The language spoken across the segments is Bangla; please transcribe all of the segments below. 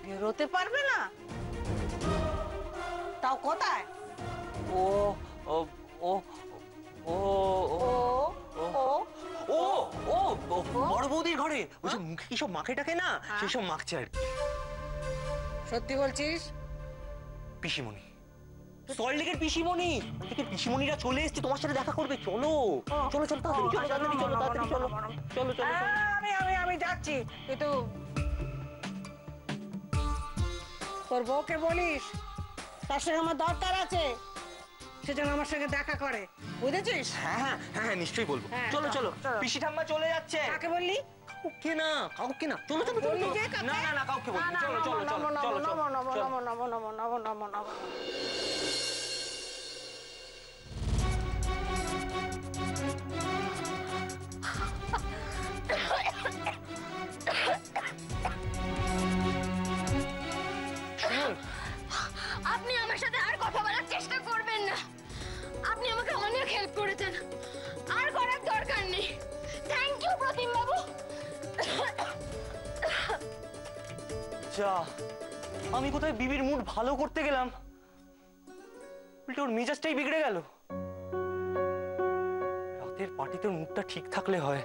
বেরোতে পারবে না? তাও কোথায়? ও ও ও ও ও ও বড় বৌদির ঘরে ওইসব মুখে কি সব মাখে টাকে না, সেসব মাখছে আর কি। সত্যি বলছিস? পিসিমণি, সল্টলেকের পিসিমণি, থেকে পিসিমণিরা চলে এসেছে তোমার সাথে দেখা করবে। চলো চলো চলো তাড়াতাড়ি চলো, তাড়াতাড়ি চলো, তাড়াতাড়ি চলো চলো চলো। আমি যাচ্ছি, কিন্তু তোর বউকে বলিস তার সঙ্গে আমার দরকার আছে, সে যেন আমার সঙ্গে দেখা করে, বুঝেছিস? হ্যাঁ হ্যাঁ হ্যাঁ নিশ্চয়ই বলবো। চলো চলো, পিসি ঠাম্মা চলে যাচ্ছে। কাকে বললি? কাউকে না, কাউকে না, চলো চলো চলো। না না না কাউকে বলবো, চলো চলো চলো চলো চলো। আপনি আমার সাথে আর কথা বলার চেষ্টা করবেন না। আপনি আমাকে অনেক হেল্প করেছেন, আর করার দরকার নেই। থ্যাংক ইউ প্রতিম বাবু। যা, আমি কোথায় বিবির মুড ভালো করতে গেলাম, উল্টে ওর মেজাজটাই বিগড়ে গেল। রাতের পার্টিতে মুডটা ঠিক থাকলে হয়।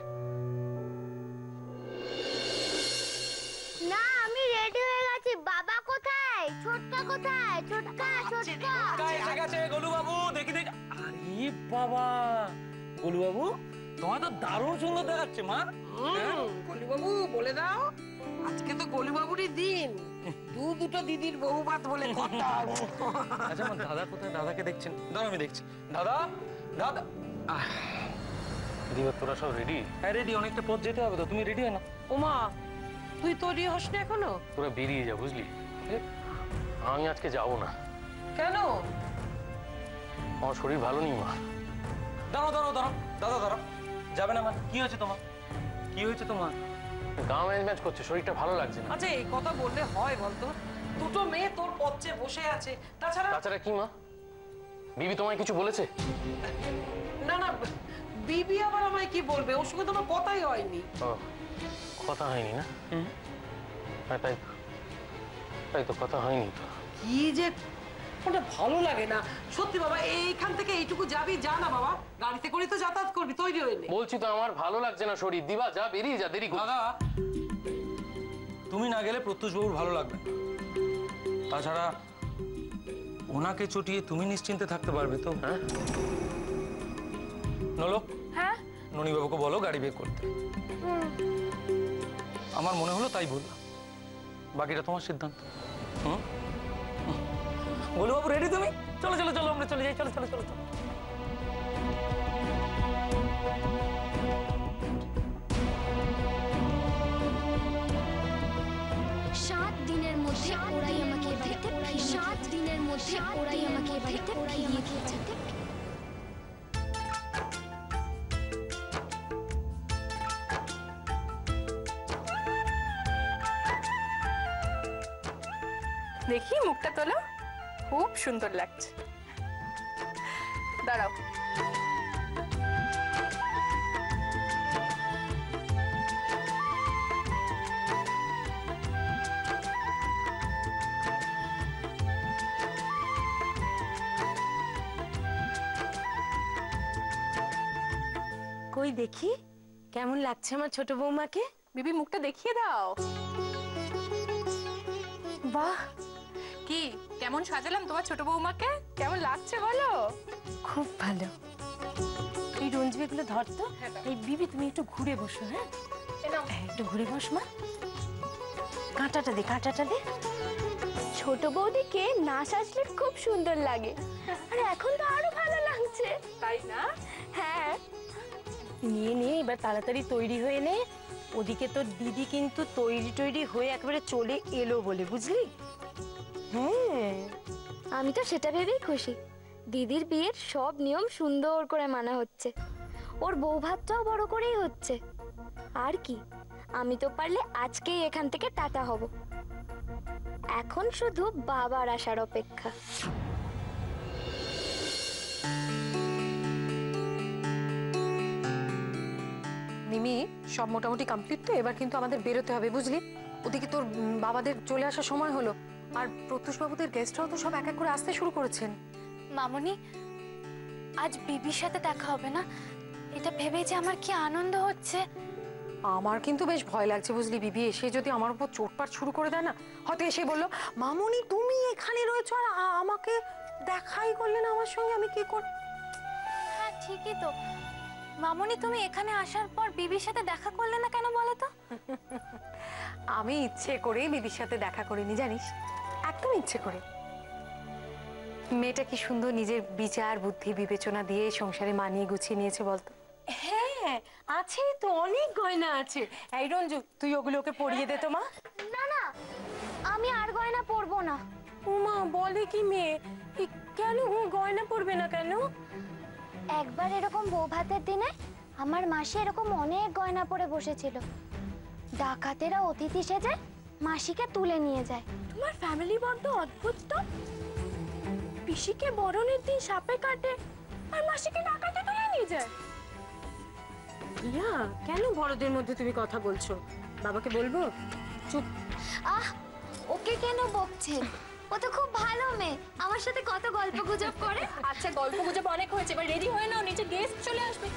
না, আমি রেডি হয়ে গেছি। বাবা কোথায়? ছোটকা কোথায়? ছোটকা ছোটকা এসে গেছে গোলু বাবু। দেখি দেখি, আরে বাবা গোলু বাবু, তোমার তো দারুণ সুন্দর দেখাচ্ছে মা। গলুবাবু বলে দাও, আজকে তো গলুবাবুরই দিন। দুটো দিদির বউ ভাত বলে কথা। আচ্ছা আমার দাদা কোথায়? দাদাকে দেখছেন? দাঁড়া আমি দেখছি। দাদা দাদা, দিবা তোরা সব রেডি? হ্যাঁ রেডি, অনেকটা পথ যেতে হবে তো, তুমি রেডি হয় না? ওমা, তুই তৈরি হস না এখনো? তোরা বেরিয়ে যা, বুঝলি? আমি আজকে যাবো না। কেন? আমার শরীর ভালো নেই মা। দাঁড়াও দাঁড়াও দাঁড়াও, দাদা দাঁড়াও, যাবে না মা? কি হয়েছে তোমার? কি হয়েছে তোমার? গা ম্যাচ ম্যাচ করছে, শরীরটা ভালো লাগছে না। আচ্ছা এই কথা বললে হয় বলতো? দুটো মেয়ে তোর পথে বসে আছে, তাছাড়া কি মা, বিবি তোমায় কিছু বলেছে? না না, বিবি আবার আমায় কি বলবে? ওর সঙ্গে তোমার কথাই হয়নি। ও, কথা হয়নি না? হ্যাঁ তাই তাই তো, কথা হয়নি তো। কি যে ওটা ভালো লাগে না সত্যি বাবা। এইখান থেকে এইটুকু যাবি, যা না বাবা, গাড়িতে করে তো যাতায়াত করবি, তৈরি হয়ে নে। বলছি তো আমার ভালো লাগছে না শরীর। দিবা যা, বেরিয়ে যা, দেরি কর। দাদা, তুমি না গেলে প্রত্যুষ বাবুর ভালো লাগবে। তাছাড়া ওনাকে চটিয়ে তুমি নিশ্চিন্তে থাকতে পারবে তো? হ্যাঁ নলো, হ্যাঁ ননি বাবুকে বলো গাড়ি বের করতে। আমার মনে হলো তাই বললাম, বাকিটা তোমার সিদ্ধান্ত। গোলু বাবু রেডি তুমি? চলো চলো চলো, আমরা চলে যাই, চলো চলো চলো চলো। 7 দিনের মধ্যে ওরাই আমাকে বাড়িতে, 7 দিনের মধ্যে ওরাই আমাকে বাড়িতে ফিরিয়ে দিয়েছে। দেখি মুখটা তোলো, খুব সুন্দর লাগছে। দাঁড়াও, কই দেখি কেমন লাগছে আমার ছোট বৌমাকে। বিবি মুখটা দেখিয়ে দাও। বাহ, কি কেমন সাজালাম তোমার ছোট বৌমাকে? কেমন লাগছে বলো? খুব ভালো। এই রঞ্জু এগুলো ধরতো। এই বিবি তুমি একটু ঘুরে বসো। হ্যাঁ একটু ঘুরে বস মা। কাঁটাটা দে, কাঁটাটা দে। ছোট বৌদিকে না সাজলে খুব সুন্দর লাগে, আর এখন তো আরো ভালো লাগছে, তাই না? হ্যাঁ। নিয়ে নিয়ে এবার তাড়াতাড়ি তৈরি হয়ে নে। ওদিকে তোর দিদি কিন্তু তৈরি হয়ে একেবারে চলে এলো বলে, বুঝলি? হ্যাঁ আমি তো সেটা ভেবেই খুশি। দিদির বিয়ের সব নিয়ম সুন্দর করে মানা হচ্ছে, ওর বউ ভাতটাও বড় করেই হচ্ছে। আর কি, আমি তো পারলে আজকেই এখান থেকে টাটা হব। এখন শুধু বাবার আসার অপেক্ষা। নিমি সব মোটামুটি কমপ্লিট তো, এবার কিন্তু আমাদের বেরোতে হবে বুঝলি। ওদিকে তোর বাবাদের চলে আসার সময় হলো, আর প্রত্যুষ বাবুদের গেস্টরাও তো সব এক এক করে আসতে শুরু করেছেন। মামনি, আজ বিবির সাথে দেখা হবে না, এটা ভেবে যে আমার কি আনন্দ হচ্ছে। আমার কিন্তু বেশ ভয় লাগছে বুঝলি, বিবি এসে যদি আমার উপর চোটপাট শুরু করে দেয় না, হয়তো এসে বললো মামনি তুমি এখানে রয়েছো আর আমাকে দেখাই করলে না আমার সঙ্গে, আমি কি কর। হ্যাঁ ঠিকই তো, মামনি তুমি এখানে আসার পর বিবির সাথে দেখা করলে না কেন বলো তো? আমি ইচ্ছে করেই বিবির সাথে দেখা করিনি জানিস, একদম ইচ্ছে করে। মেয়েটা কি সুন্দর নিজের বিচার বুদ্ধি বিবেচনা দিয়ে সংসারে মানিয়ে গুছিয়ে নিয়েছে বলতো। হ্যাঁ আছে তো, অনেক গয়না আছে। এই রঞ্জু তুই ওগুলো ওকে পরিয়ে দে তো মা। না না, আমি আর গয়না পরবো না। মা বলে কি মেয়ে, কেন ও গয়না পরবে না কেন? একবার এরকম বৌভাতের দিনে আমার মাসি এরকম অনেক গয়না পরে বসেছিল, ডাকাতেরা অতিথি সেজে মাসিকে তুলে নিয়ে যায়। তোমার ফ্যামিলি বড্ড অদ্ভুত তো, পিসিকে বরণের দিন সাপে কাটে আর মাসিকে ডাকাতে তুলে নিয়ে যায়। ইয়া কেন বড়দের মধ্যে তুমি কথা বলছো? বাবাকে বলবো? চুপ। আহ, ওকে কেন বকছেন? ও তো খুব ভালো মেয়ে, আমার সাথে কত গল্প গুজব করে। আচ্ছা গল্প গুজব অনেক হয়েছে, এবার রেডি হয়ে নাও, নিচে গেস্ট চলে আসবে।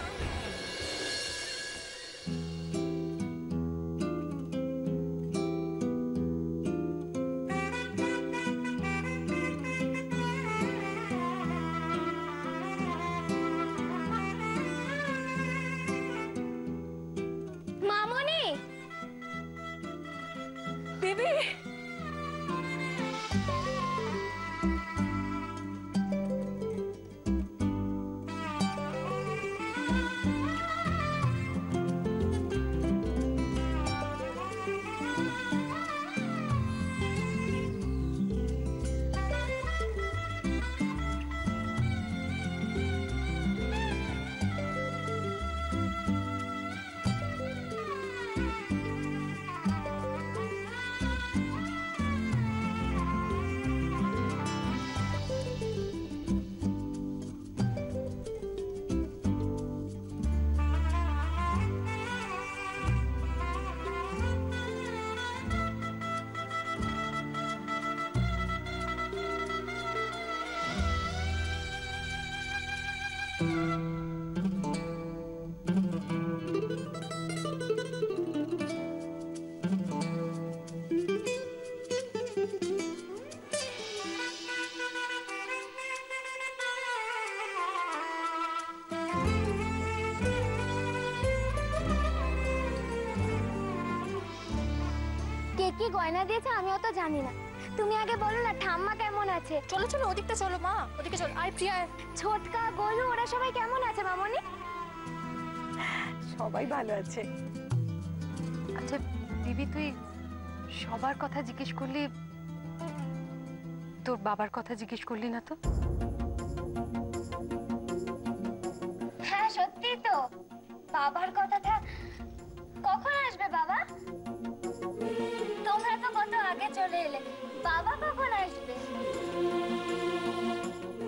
মামনি, বেবি কে কি গয়না দিয়েছে আমিও তো জানি না, তুমি আগে বলো না ঠাম্মা কেমন আছে? চলো চলো ওদিকটা চলো মা, ওদিকে চলো। আয় প্রিয়া, আয়। ছোটকা গোলু ওরা সবাই কেমন আছে মামনি? সবাই ভালো আছে। আচ্ছা দিদি তুই সবার কথা জিজ্ঞেস করলি, তোর বাবার কথা জিজ্ঞেস করলি না তো? হ্যাঁ সত্যি তো, বাবার কথাটা কখন আসবে বাবা? তোমরা তো কত আগে চলে এলে, বাবা কখন আসবে?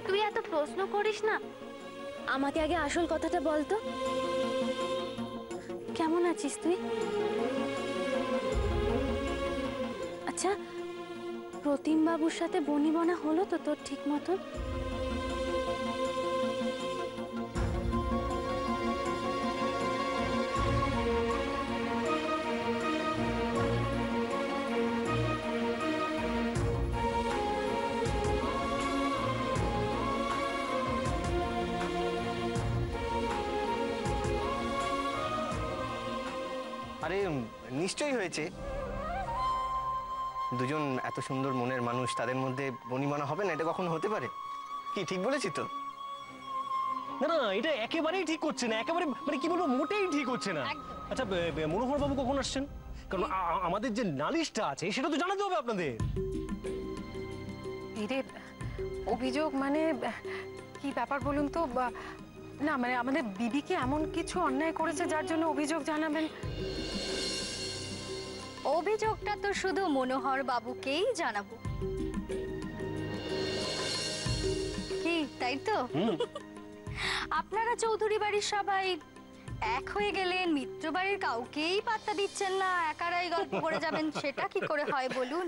তুই এত প্রশ্ন করিস না, আমাকে আগে আসল কথাটা বল তো, কেমন আছিস তুই? আচ্ছা প্রতিম বাবুর সাথে বনিবনা হলো তো তোর ঠিক মতন? আরে নিশ্চয়ই হয়েছে। দুজন এত সুন্দর মনের মানুষ, তাদের মধ্যে বনিবনা হবে না? এটা কখনো হতে পারে? কি ঠিক বলেছি তো? না না, এটা একেবারেই ঠিক হচ্ছে না, একেবারে মানে কি বলবো, মোটেই ঠিক হচ্ছে না। আচ্ছা মনোহর বাবু কখন আসছেন? কারণ আমাদের যে নালিশটা আছে সেটা তো জানাতে হবে আপনাদের। এরে অভিযোগ মানে কি ব্যাপার বলুন তো? না মানে আমাদের বিবি কি এমন কিছু অন্যায় করেছে যার জন্য অভিযোগ জানাবেন? অভিযোগটা তো শুধু মনোহর বাবুকেই জানাবো, কি তাই তো? আপনারা চৌধুরী বাড়ির সবাই এক হয়ে গেলেন, মিত্র বাড়ির কাউকেই পাত্তা দিচ্ছেন না, একারাই গল্প করে যাবেন, সেটা কি করে হয় বলুন?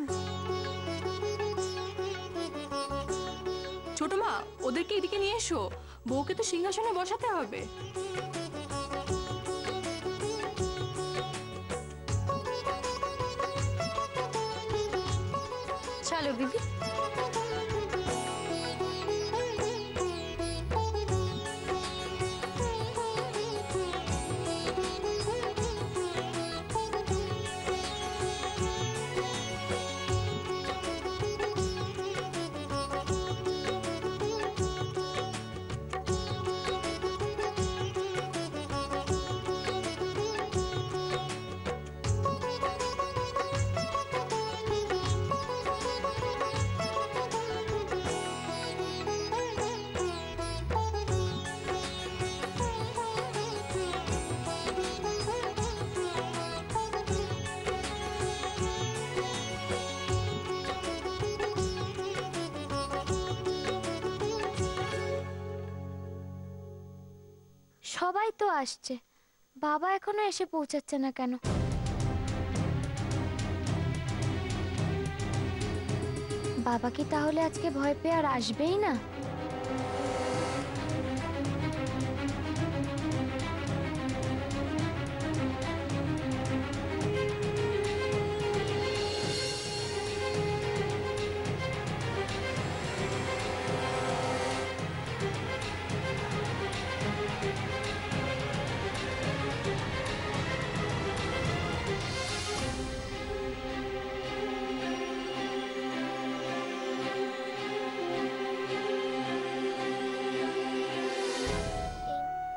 ছোট মা, ওদেরকে এদিকে নিয়ে এসো, বউকে তো সিংহাসনে বসাতে হবে। চলো বিবি। সবাই তো আসছে, বাবা এখনো এসে পৌঁছাচ্ছে না কেন? বাবা কি তাহলে আজকে ভয় পেয়ে আর আসবেই না?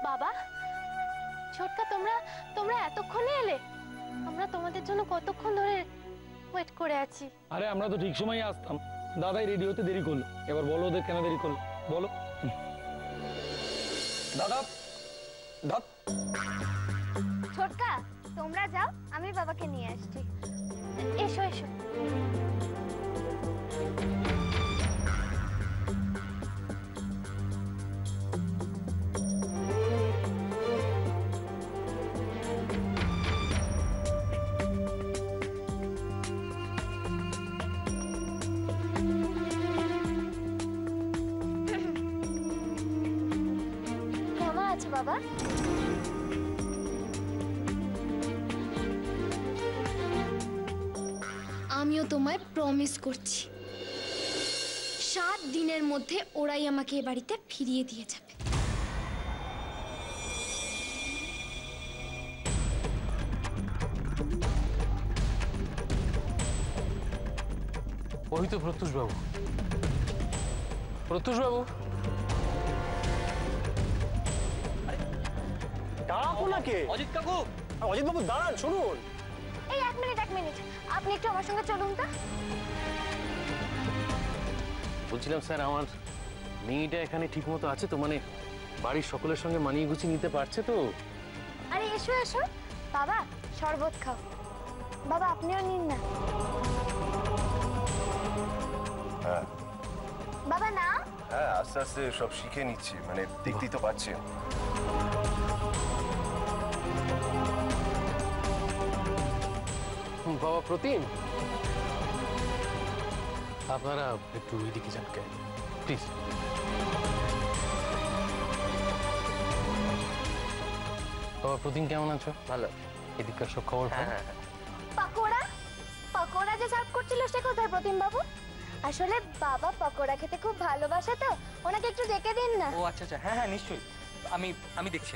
বাবা, ছোটকা, তোমরা এতক্ষণে এলে? আমরা তোমাদের জন্য কতক্ষণ ধরে ওয়েট করে আছি। আরে আমরা তো ঠিক সময় আসতাম, দাদাই রেডি হতে দেরি করলো। এবার বলো ওদের কেন দেরি করলো, বলো। দাদা, দাদ ছোটকা, তোমরা যাও, আমি বাবাকে নিয়ে আসছি। এসো এসো। কেমন আছো বাবা? আমিও তোমায় প্রমিস করছি, 7 দিনের মধ্যে ওরাই আমাকে এ বাড়িতে ফিরিয়ে দিয়ে যাবে। ওই তো প্রত্যুষ বাবু। প্রত্যুষ বাবু, ডাকো না কে? অজিত কাকু, অজিত বাবু দাঁড়ান, শুনুন। এই এক মিনিট, আপনি একটু আমার সঙ্গে চলুন তো। বলছিলাম স্যার, আমার মেয়েটা এখানে ঠিক মতো আছে তো? মানে বাড়ির সকলের সঙ্গে মানিয়ে গুছিয়ে নিতে পারছে তো? আরে এসো এসো বাবা, শরবত খাও। বাবা আপনিও নিন না। হ্যাঁ বাবা না। হ্যাঁ, আস্তে আস্তে সব শিখে নিচ্ছি, মানে দেখতেই তো পাচ্ছি। বাবা প্রতিম, আপনারা একটু এদিকে যান প্লিজ। বাবা প্রতিম, কেমন আছো? ভালো। এদিককার সব খবর ভালো? পকোড়া যে সার্ভ করছিল সে কোথায় প্রতিম বাবু? আসলে বাবা পকোড়া খেতে খুব ভালোবাসে তো, ওনাকে একটু ডেকে দিন না। ও আচ্ছা আচ্ছা, হ্যাঁ হ্যাঁ নিশ্চয়ই, আমি দেখছি।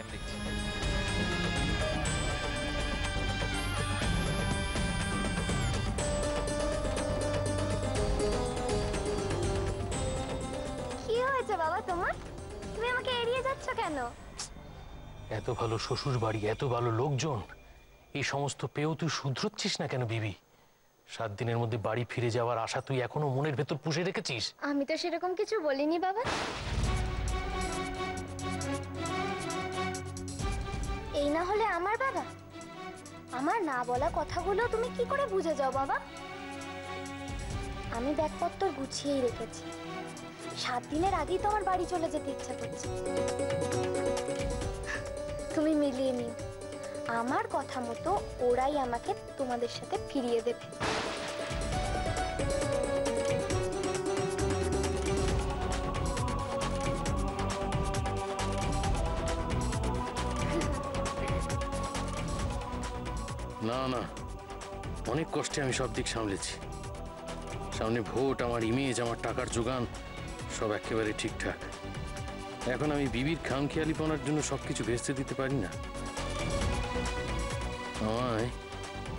কি হয়েছে বাবা তোমার? তুমি আমাকে এড়িয়ে যাচ্ছ কেন? এত ভালো শ্বশুর বাড়ি, এত ভালো লোকজন, এই সমস্ত পেয়েও তুই শুধরোচ্ছিস না কেন বিবি? 7 দিনের মধ্যে বাড়ি ফিরে যাওয়ার আশা তুই এখনো মনের ভেতর পুষে রেখেছিস। আমি তো সেরকম কিছু বলিনি বাবা। এই না হলে আমার বাবা, আমার না বলা কথাগুলো তুমি কি করে বুঝে যাও বাবা? আমি ব্যাগপত্র গুছিয়েই রেখেছি, 7 দিনের আগেই তো আমার বাড়ি চলে যেতে ইচ্ছা করছে। তুমি মিলিয়ে নিও। আমার কথা মতো ওরাই আমাকে তোমাদের সাথে ফিরিয়ে দেবে। না না, অনেক কষ্টে আমি সব দিক সামলেছি। সামনে ভোট, আমার ইমেজ, আমার টাকার যোগান সব একেবারে ঠিকঠাক। এখন আমি বিবির খামখেয়ালিপনার জন্য সবকিছু ভেস্তে দিতে পারি না। আমায়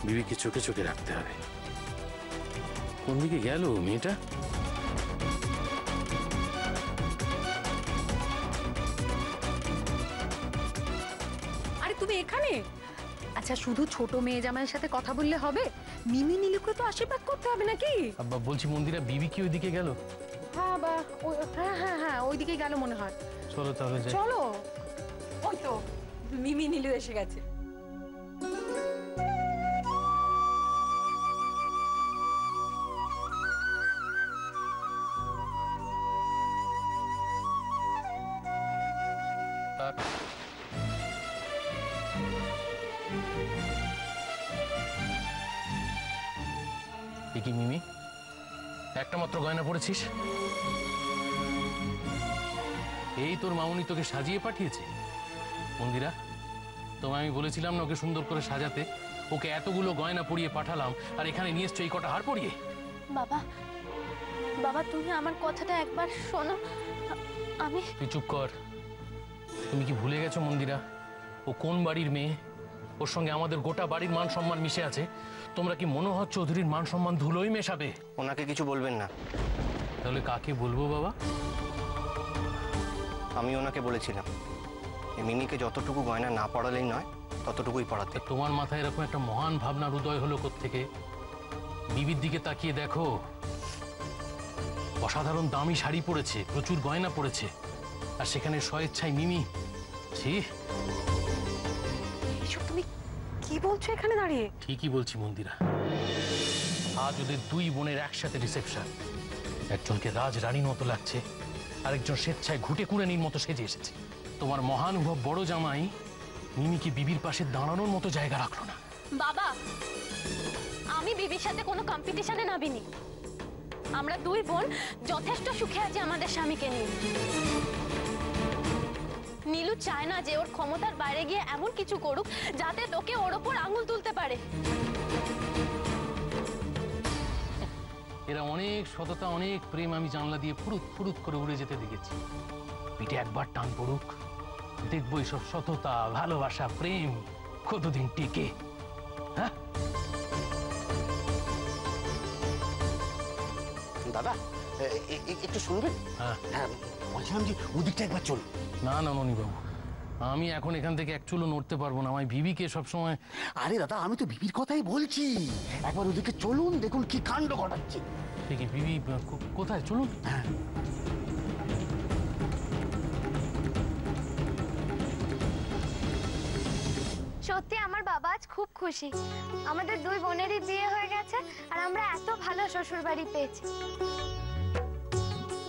বিবিকে চোখে চোখে রাখতে হবে। কোন দিকে গেল মেয়েটা? আরে তুমি এখানে? আচ্ছা, শুধু ছোট মেয়ে জামাইয়ের সাথে কথা বললে হবে? মিমি নীলুকে তো আশীর্বাদ করতে হবে নাকি? বলছি মন্দিরা, বিবি কি ওইদিকে গেল? হ্যাঁ বা হ্যাঁ ওইদিকে গেল মনে হয়। চলো তাহলে যাই। চলো। ওই তো মিমি নীলু এসে গেছে। কি মিমি, একটা মাত্র গয়না পড়েছিস? এই তোর মামুনি তোকে সাজিয়ে পাঠিয়েছে? মন্দিরা, তোমায় আমি বলেছিলাম না ওকে সুন্দর করে সাজাতে? ওকে এতগুলো গয়না পরিয়ে পাঠালাম, আর এখানে নিয়ে এসছো এই কটা হার পরিয়ে? বাবা, বাবা তুমি আমার কথাটা একবার শোনো। আমি... তুই চুপ কর। তুমি কি ভুলে গেছো মন্দিরা, ও কোন বাড়ির মেয়ে? ওর সঙ্গে আমাদের গোটা বাড়ির মান সম্মান মিশে আছে। তোমরা কি মনোহর চৌধুরীর মান সম্মান ধুলোই মেশাবে? ওনাকে কিছু বলবেন না। তাহলে কাকে বলবো বাবা? আমি ওনাকে বলেছিলাম মিমিকে যতটুকু গয়না না পড়ালেই নয়, ততটুকুই পড়াতে। তোমার মাথায় এরকম একটা মহান ভাবনার উদয় হলো কোত্থেকে? বিবির দিকে তাকিয়ে দেখো, অসাধারণ দামি শাড়ি পরেছে, প্রচুর গয়না পরেছে, আর সেখানে স্বেচ্ছায় মিমি। ছি, তুমি কি বলছো এখানে দাঁড়িয়ে? ঠিকই বলছি মন্দিরা। আজ ওদের দুই বোনের একসাথে রিসেপশন। একজনকে রাজরানীর মতো লাগছে, আরেকজন স্বেচ্ছায় ঘুটে কুড়েনির মতো সেজে এসেছে। তোমার মহানুভব বড় জামাই মিমিকে বিবির পাশে দাঁড়ানোর মতো জায়গা রাখলো না। বাবা, আমি বিবির সাথে কোনো কম্পিটিশনে নামিনি। আমরা দুই বোন যথেষ্ট সুখে আছি আমাদের স্বামীকে নিয়ে। নীলু চায় না যে ওর ক্ষমতার বাইরে গিয়ে এমন কিছু করুক যাতে তোকে ওর ওপর আঙুল তুলতে পারে। এরা অনেক সততা, অনেক প্রেম আমি জানলা দিয়ে ফুরুত ফুরুত করে উড়ে যেতে দেখেছি। পিঠে একবার টান পড়ুক, দেখবো এইসব সততা, ভালোবাসা, প্রেম কতদিন টিকে। হ্যাঁ দাদা, একটু শুনবেন? হ্যাঁ, বলছিলাম যে ওদিকটা একবার চলুন। না না মণিবাবু, আমি এখন এখান থেকে এক চুলো নড়তে পারবো না। আমার বিবিকে সবসময়... আরে দাদা, আমি তো বিবির কথাই বলছি। একবার ওদিকে চলুন, দেখুন কি কাণ্ড ঘটাচ্ছে। দেখি বিবি কোথায়, চলুন। হ্যাঁ, সত্যি আমার বাবা আজ খুব খুশি। আমাদের দুই বোনেরই বিয়ে হয়ে গেছে, আর আমরা এত ভালো শ্বশুর বাড়ি পেয়েছি।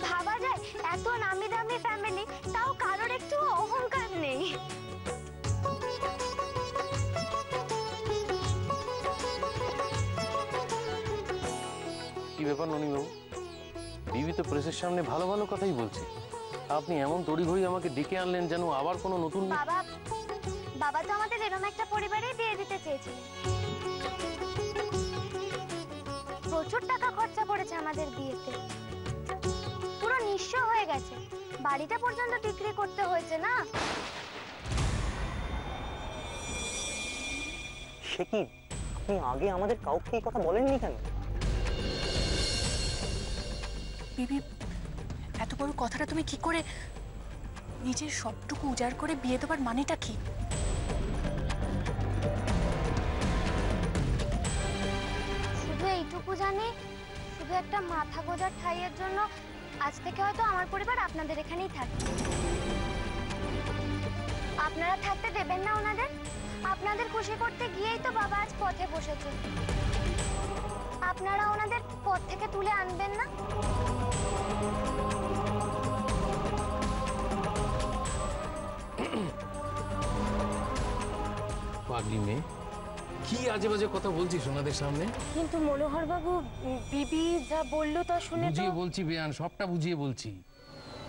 ভাবা যায়, এত নামি দামি ফ্যামিলি, তাও কারোর একটু অহংকার নেই। কি ব্যাপার ননিবাবু, বিবি তো প্রেসের সামনে ভালো ভালো কথাই বলছে, আপনি এমন তড়িঘড়ি আমাকে ডেকে আনলেন যেন আবার কোনো নতুন... বাবা, বাবা তো আমাদের এরকম একটা পরিবারে বিয়ে দিতে চেয়েছিলেন। প্রচুর টাকা খরচা পড়েছে আমাদের বিয়েতে, পুরো নিঃস্ব হয়ে গেছে, বাড়িটা পর্যন্ত বিক্রি করতে হয়েছে না। সে কি, আপনি আগে আমাদের কাউকে এই কথা বলেননি কেন? বিবি, এত বড় কথাটা তুমি কি করে, নিজের সবটুকু উজাড় করে বিয়ে দেবার মানেটা কি? শুধু এইটুকু জানি, শুধু একটা মাথা গোজার ঠাইয়ের জন্য আজ থেকে হয়তো আমার পরিবার আপনাদের এখানেই থাকবে। আপনারা থাকতে দেবেন না ওনাদের? আপনাদের খুশি করতে গিয়েই তো বাবা আজ পথে বসেছে। আপনারা ওনাদের পথ থেকে তুলে আনবেন না? পাগলি মেয়ে, কি আজে বাজে কথা বলছিস ওনাদের সামনে? কিন্তু মনোহর বাবু, বিবি যা বললো তা শুনে তো বুঝিয়ে বলছি বেয়ান, সবটা বুঝিয়ে বলছি।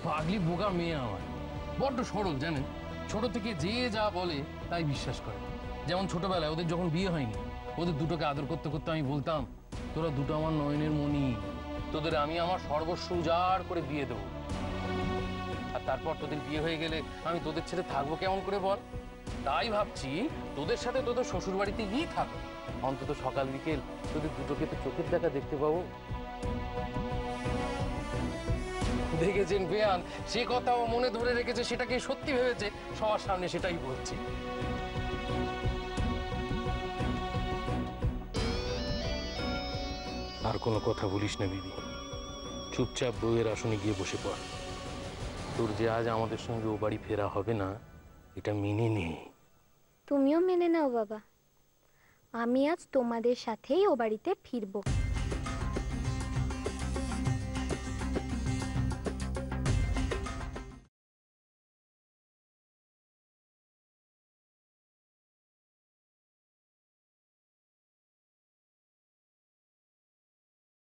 পাগলি বোকা মেয়ে আমার, বড্ড সরল জানেন। ছোট থেকে যে যা বলে তাই বিশ্বাস করে। যেমন ছোটবেলায় ওদের যখন বিয়ে হয়নি, ওদের দুটোকে আদর করতে করতে আমি বলতাম, তোরা দুটো আমার নয়নের মণি, তোদের আমি আমার সর্বস্ব উজাড় করে বিয়ে দেবো। আর তারপর তোদের বিয়ে হয়ে গেলে আমি তোদের ছেড়ে থাকবো কেমন করে বল? তাই ভাবছি তোদের সাথে তোদের শ্বশুর বাড়িতে গিয়ে থাকো, অন্তত সকাল বিকেল তোদের দুটোকে তো চোখের দেখা দেখতে পাবো। দেখেছেন বেয়ান, সে কথা ও মনে ধরে রেখেছে, সেটাকে সত্যি ভেবেছে, সবার সামনে সেটাই বলছে। আর কোনো কথা বলিস না বিবি, চুপচাপ বউয়ের আসনে গিয়ে বসে পড়। তোর যে আজ আমাদের সঙ্গে ও বাড়ি ফেরা হবে না, এটা মেনে নে। তুমিও মেনে নাও বাবা, আমি আজ তোমাদের সাথেই ও বাড়িতে ফিরবো।